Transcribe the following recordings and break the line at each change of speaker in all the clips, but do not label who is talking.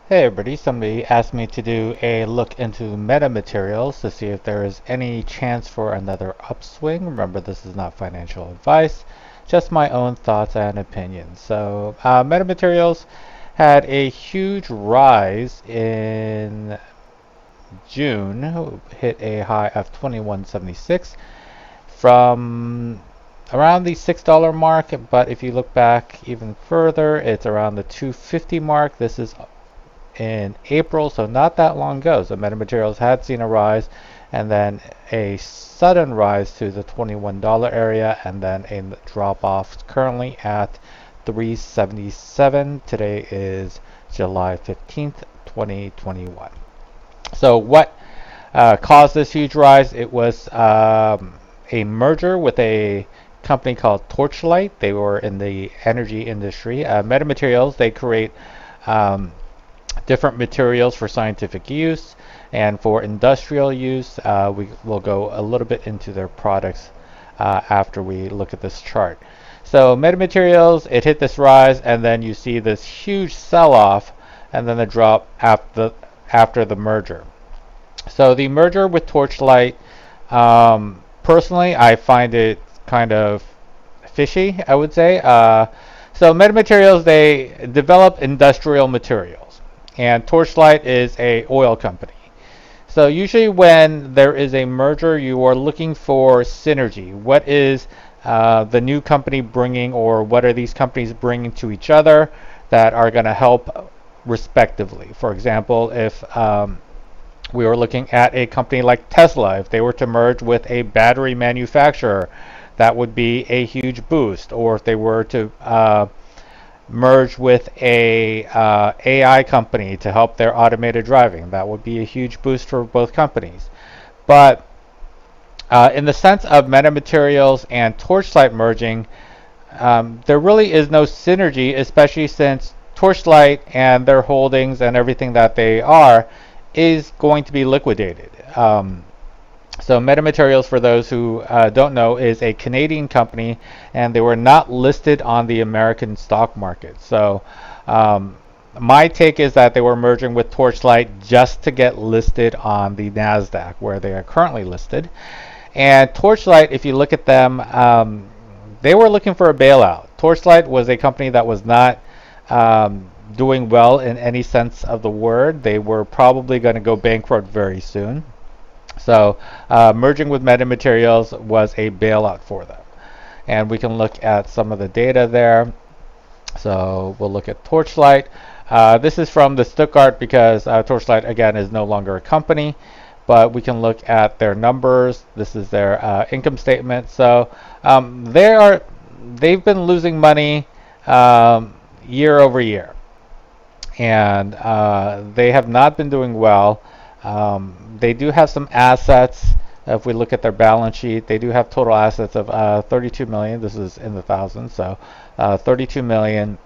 Hey everybody, somebody asked me to do a look into Meta Materials to see if there is any chance for another upswing. Remember, this is not financial advice, just my own thoughts and opinions. So, Meta Materials had a huge rise in June, hit a high of 21.76 from around the $6 mark, but if you look back even further, it's around the 250 mark. This is in April, so not that long ago. So metamaterials had seen a rise and then a sudden rise to the $21 area and then a drop off currently at 377. Today is July 15th, 2021. So what caused this huge rise? It was a merger with a company called Torchlight. They were in the energy industry. Metamaterials, they create different materials for scientific use and for industrial use. We will go a little bit into their products after we look at this chart. So metamaterials, it hit this rise and then you see this huge sell-off and then the drop after the merger. So the merger with Torchlight, personally, I find it kind of fishy, I would say. So metamaterials, they develop industrial materials, and Torchlight is a oil company. So usually when there is a merger, you are looking for synergy. What is the new company bringing, or what are these companies bringing to each other that are going to help respectively? For example, if we were looking at a company like Tesla, if they were to merge with a battery manufacturer, that would be a huge boost. Or if they were to merge with a AI company to help their automated driving, that would be a huge boost for both companies. But in the sense of metamaterials and Torchlight merging, there really is no synergy, especially since Torchlight and their holdings and everything that they are is going to be liquidated. So Meta Materials, for those who don't know, is a Canadian company, and they were not listed on the American stock market. So my take is that they were merging with Torchlight just to get listed on the NASDAQ, where they are currently listed. And Torchlight, if you look at them, they were looking for a bailout. Torchlight was a company that was not doing well in any sense of the word. They were probably going to go bankrupt very soon. So merging with Meta Materials was a bailout for them. And we can look at some of the data there. So we'll look at Torchlight. This is from the Stuttgart because Torchlight, again, is no longer a company. But we can look at their numbers. This is their income statement. So they've been losing money year over year. And they have not been doing well. They do have some assets. If we look at their balance sheet, they do have total assets of 32 million. This is in the thousands, so 32 million.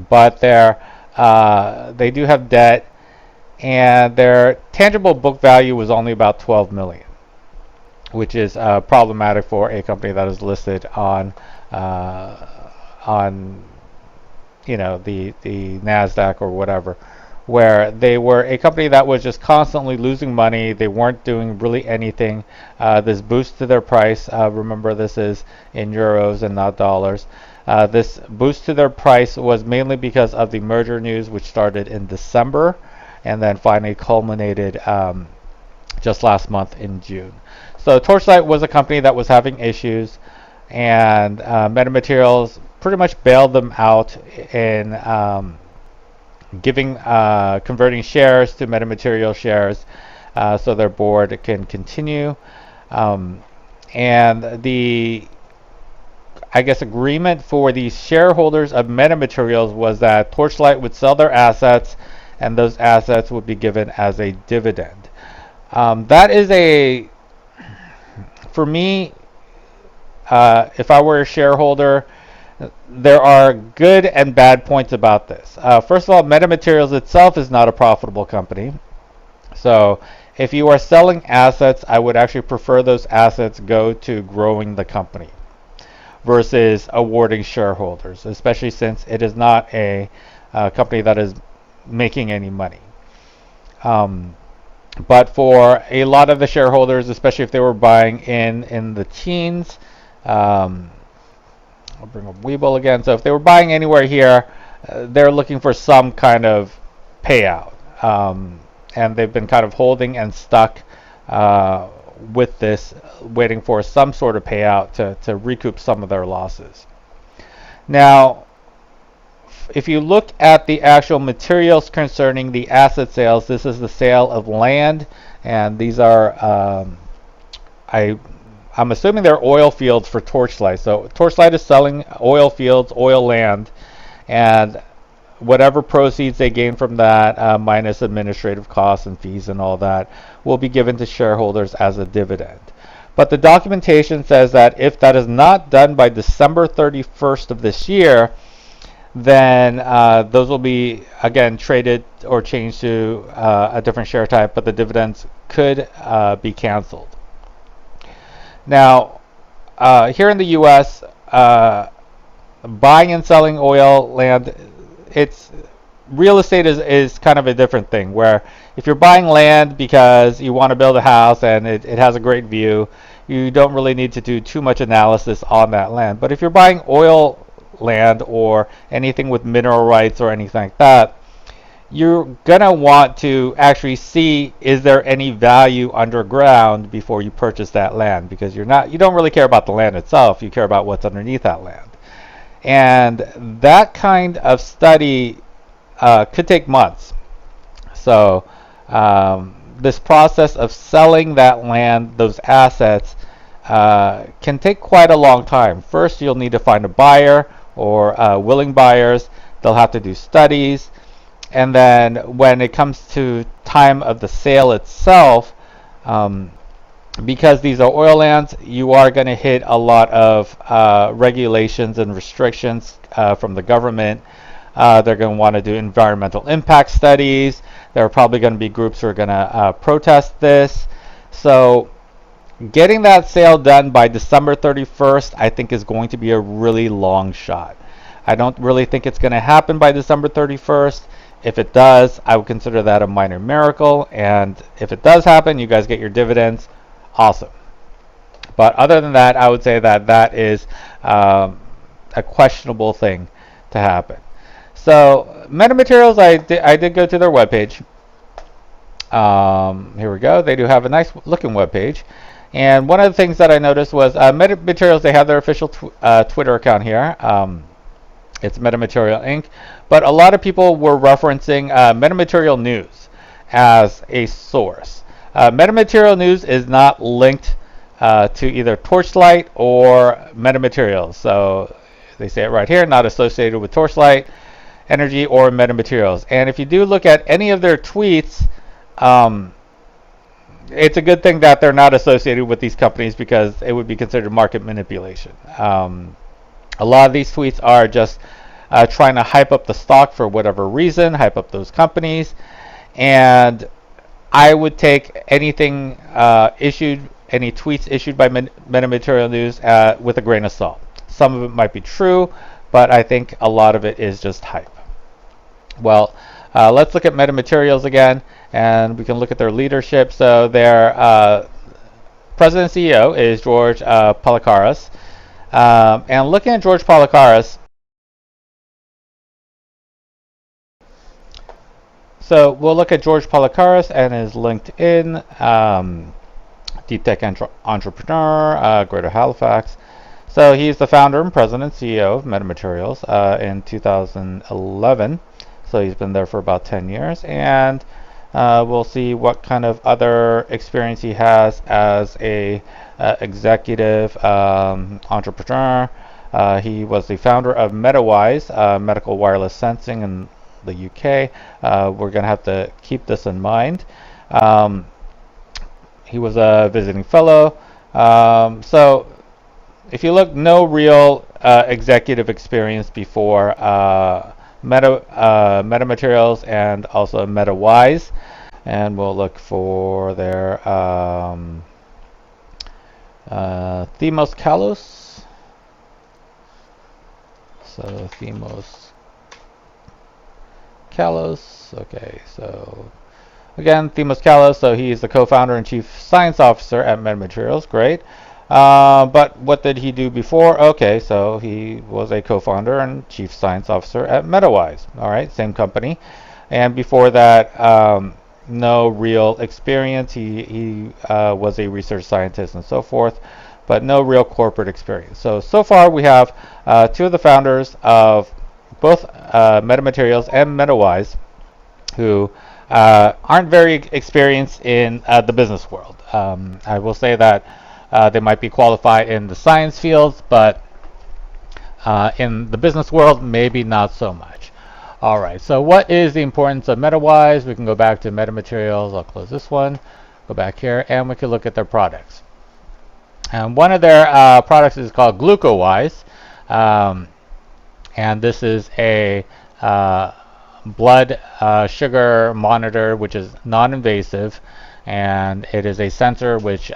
But they do have debt, and their tangible book value was only about 12 million, which is problematic for a company that is listed on the NASDAQ or whatever, where they were a company that was just constantly losing money. They weren't doing really anything. This boost to their price, remember this is in euros and not dollars. This boost to their price was mainly because of the merger news, which started in December and then finally culminated just last month in June. So Torchlight was a company that was having issues, and Metamaterials pretty much bailed them out in converting shares to metamaterial shares so their board can continue. And the, I guess, agreement for the shareholders of Metamaterials was that Torchlight would sell their assets and those assets would be given as a dividend. That is for me, if I were a shareholder, there are good and bad points about this. First of all, Meta Materials itself is not a profitable company. So if you are selling assets, I would actually prefer those assets go to growing the company versus awarding shareholders, especially since it is not a company that is making any money. But for a lot of the shareholders, especially if they were buying in the teens, I'll bring up Webull again. So if they were buying anywhere here, they're looking for some kind of payout. And they've been kind of holding and stuck with this, waiting for some sort of payout to recoup some of their losses. Now, if you look at the actual materials concerning the asset sales, this is the sale of land, and these are, I'm assuming they're oil fields for Torchlight. So Torchlight is selling oil fields, oil land, and whatever proceeds they gain from that, minus administrative costs and fees and all that, will be given to shareholders as a dividend. But the documentation says that if that is not done by December 31st of this year, then those will be, again, traded or changed to a different share type, but the dividends could be canceled. Now, here in the U.S., buying and selling oil land, real estate is kind of a different thing, where if you're buying land because you want to build a house and it has a great view, you don't really need to do too much analysis on that land. But if you're buying oil land or anything with mineral rights or anything like that, you're gonna want to actually see, is there any value underground before you purchase that land, because you don't really care about the land itself, you care about what's underneath that land. And that kind of study could take months. So this process of selling that land, those assets, can take quite a long time. First, you'll need to find a buyer or willing buyers. They'll have to do studies. And then when it comes to time of the sale itself, because these are oil lands, you are going to hit a lot of regulations and restrictions from the government. They're going to want to do environmental impact studies. There are probably going to be groups who are going to protest this. So getting that sale done by December 31st, I think, is going to be a really long shot. I don't really think it's going to happen by December 31st. If it does, I would consider that a minor miracle. And if it does happen, you guys get your dividends. Awesome. But other than that, I would say that that is a questionable thing to happen. So Meta Materials, I did go to their webpage. Here we go. They do have a nice looking webpage. And one of the things that I noticed was Meta Materials, they have their official Twitter account here. It's Meta Material Inc. But a lot of people were referencing Meta Material News as a source. Meta Material News is not linked to either Torchlight or Meta Materials. So they say it right here, not associated with Torchlight Energy or Meta Materials. And if you do look at any of their tweets, it's a good thing that they're not associated with these companies, because it would be considered market manipulation. A lot of these tweets are just trying to hype up the stock for whatever reason, hype up those companies. And I would take anything any tweets issued by Meta Material News with a grain of salt. Some of it might be true, but I think a lot of it is just hype. Well, let's look at Meta Materials again, and we can look at their leadership. So their president and CEO is George Palikaras. And looking at George Palikaras, so we'll look at George Palikaras and his LinkedIn, deep tech entrepreneur, Greater Halifax. So he's the founder and president and CEO of Meta Materials in 2011. So he's been there for about 10 years, and we'll see what kind of other experience he has as a executive entrepreneur. He was the founder of MetaWise, medical wireless sensing in the UK. We're going to have to keep this in mind. He was a visiting fellow. So if you look, no real executive experience before Meta Materials and also MetaWise. And we'll look for their Themos Kalos. So Themos Kalos. Okay, so again, Themis Kalos. So he's the co-founder and chief science officer at Meta Materials. Great. But what did he do before? Okay, so he was a co-founder and chief science officer at MetaWise. All right, same company. And before that, no real experience. He was a research scientist and so forth, but no real corporate experience. So far we have two of the founders of both Meta Materials and MetaWise who aren't very experienced in the business world. I will say that they might be qualified in the science fields, but in the business world, maybe not so much. All right, so what is the importance of MetaWise? We can go back to Meta Materials. I'll close this one, go back here, and we can look at their products. And one of their products is called GlucoWise, and this is a blood sugar monitor, which is non-invasive, and it is a sensor which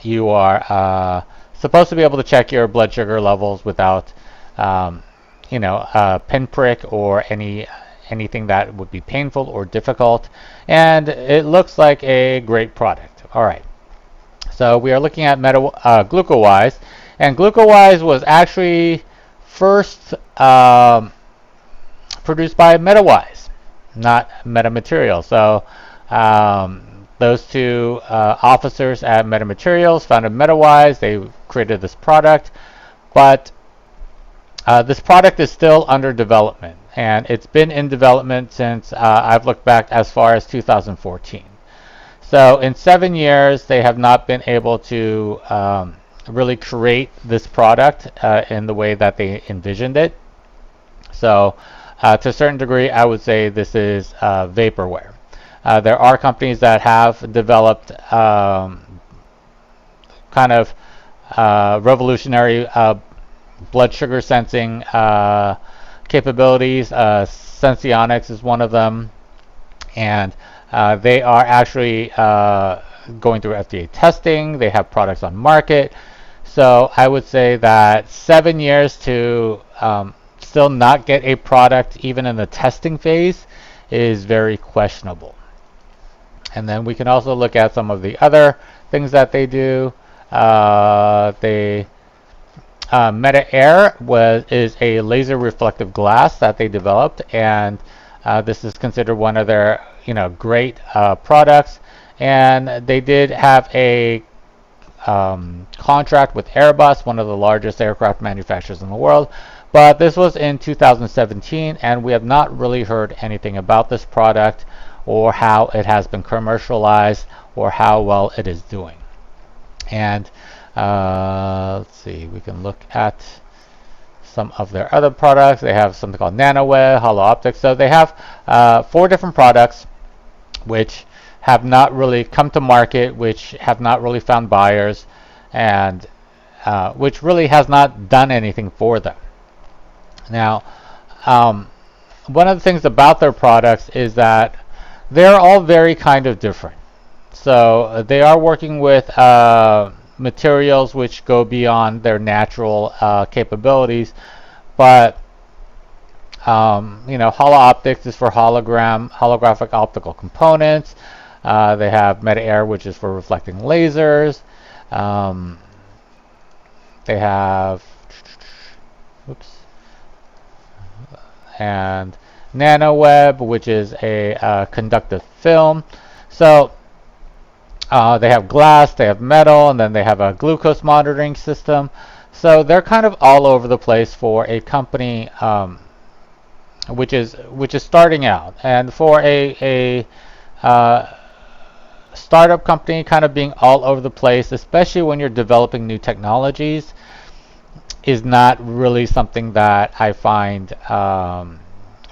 you are supposed to be able to check your blood sugar levels without a pinprick or anything that would be painful or difficult, and it looks like a great product. All right, so we are looking at GlucoWise, and GlucoWise was actually first produced by MetaWise, not Meta Materials. So those two officers at Meta Materials founded MetaWise. They created this product, but this product is still under development, and it's been in development since I've looked back as far as 2014. So in 7 years, they have not been able to really create this product in the way that they envisioned it. So to a certain degree, I would say this is vaporware. There are companies that have developed kind of revolutionary blood sugar sensing capabilities. Senseonics is one of them, and they are actually going through FDA testing. They have products on market. So I would say that 7 years to still not get a product even in the testing phase is very questionable. And then we can also look at some of the other things that they do. Meta Air is a laser reflective glass that they developed, and this is considered one of their great products. And they did have a contract with Airbus, one of the largest aircraft manufacturers in the world. But this was in 2017, and we have not really heard anything about this product or how it has been commercialized or how well it is doing. And let's see, we can look at some of their other products. They have something called NanoWeb, Hollow Optics. So they have 4 different products which have not really come to market, which have not really found buyers, and which really has not done anything for them. Now, one of the things about their products is that they're all very kind of different. So they are working with materials which go beyond their natural capabilities, but Hollow Optics is for holographic optical components. They have Meta Air, which is for reflecting lasers. They have and NanoWeb, which is a conductive film. So they have glass, they have metal, and then they have a glucose monitoring system. So they're kind of all over the place for a company which is starting out. And for a startup company kind of being all over the place, especially when you're developing new technologies, is not really something that I find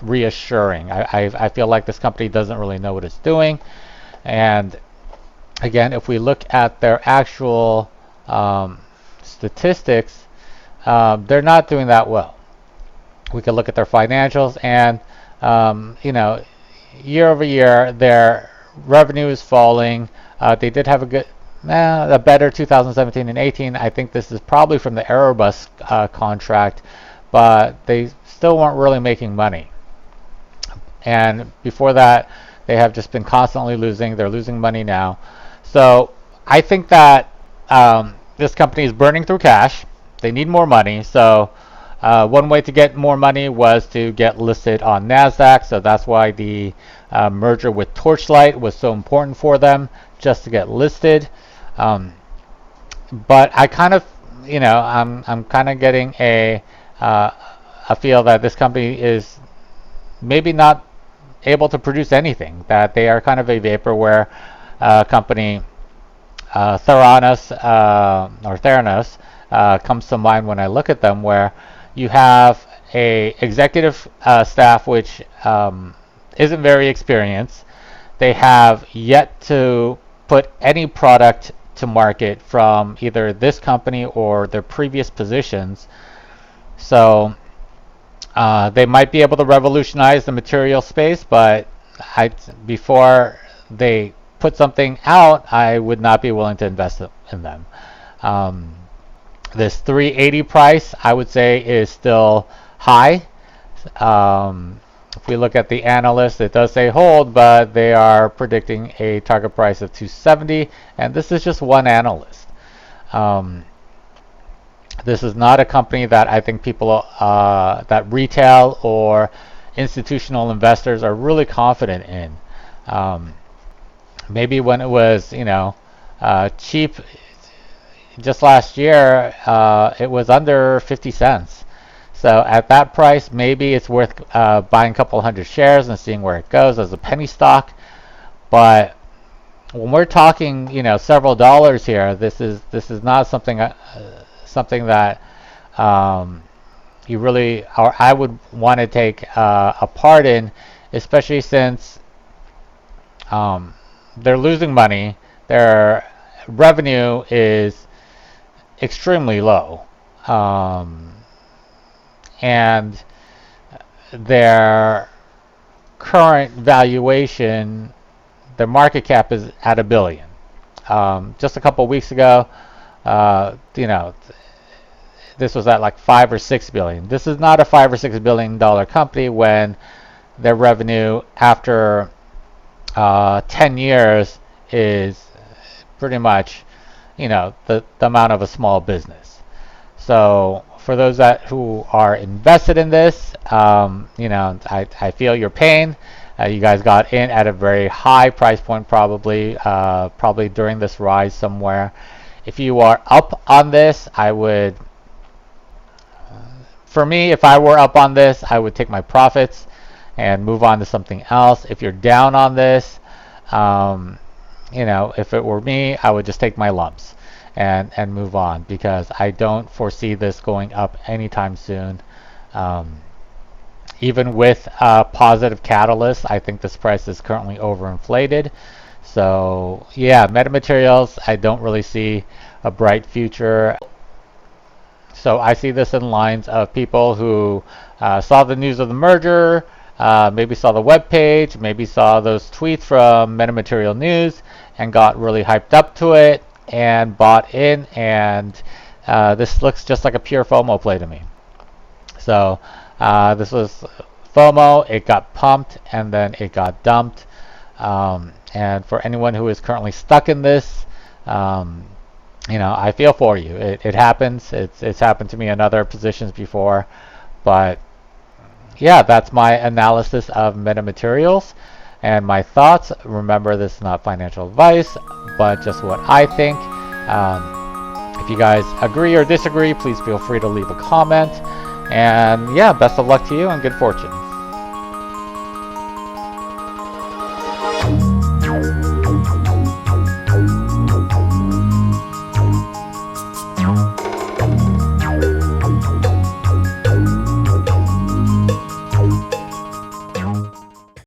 reassuring. I feel like this company doesn't really know what it's doing. And again, if we look at their actual statistics, they're not doing that well. We can look at their financials, and year over year, their revenue is falling. They did have a better 2017 and 18. I think this is probably from the Airbus contract, but they still weren't really making money. And before that, they have just been constantly losing. They're losing money now. So I think that this company is burning through cash. They need more money. So one way to get more money was to get listed on NASDAQ. So that's why the merger with Torchlight was so important for them, just to get listed. But I kind of, I'm kind of getting a feel that this company is maybe not able to produce anything. That they are kind of a vaporware company. Theranos comes to mind when I look at them, where you have a executive staff which isn't very experienced. They have yet to put any product to market from either this company or their previous positions. So they might be able to revolutionize the material space, but before they put something out, I would not be willing to invest in them. This 380 price, I would say, is still high. If we look at the analyst, it does say hold, but they are predicting a target price of 270, and this is just one analyst. This is not a company that I think people that retail or institutional investors are really confident in. Maybe when it was, cheap just last year, it was under 50 cents. So at that price, maybe it's worth buying a couple hundred shares and seeing where it goes as a penny stock. But when we're talking, several dollars here, this is not something that you really, or I would want to take a part in, especially since they're losing money. Their revenue is extremely low, and their current valuation, their market cap is at $1 billion. Just a couple weeks ago, this was at like 5 or 6 billion. This is not a $5 or $6 billion company when their revenue after 10 years is pretty much, the amount of a small business. So for those who are invested in this, I feel your pain. You guys got in at a very high price point, probably during this rise somewhere. If you are up on this, for me, if I were up on this, I would take my profits and move on to something else. If you're down on this, if it were me, I would just take my lumps and move on, because I don't foresee this going up anytime soon. Even with positive catalysts, I think this price is currently overinflated. So yeah, Meta Materials, I don't really see a bright future. So I see this in lines of people who saw the news of the merger, maybe saw the web page, maybe saw those tweets from Meta Material News and got really hyped up to it and bought in, and this looks just like a pure FOMO play to me. So this was FOMO, it got pumped and then it got dumped. And for anyone who is currently stuck in this, I feel for you. It happens. It's happened to me in other positions before. But yeah, that's my analysis of Meta Materials and my thoughts. Remember, this is not financial advice, but just what I think. If you guys agree or disagree, please feel free to leave a comment. And yeah, best of luck to you and good fortune.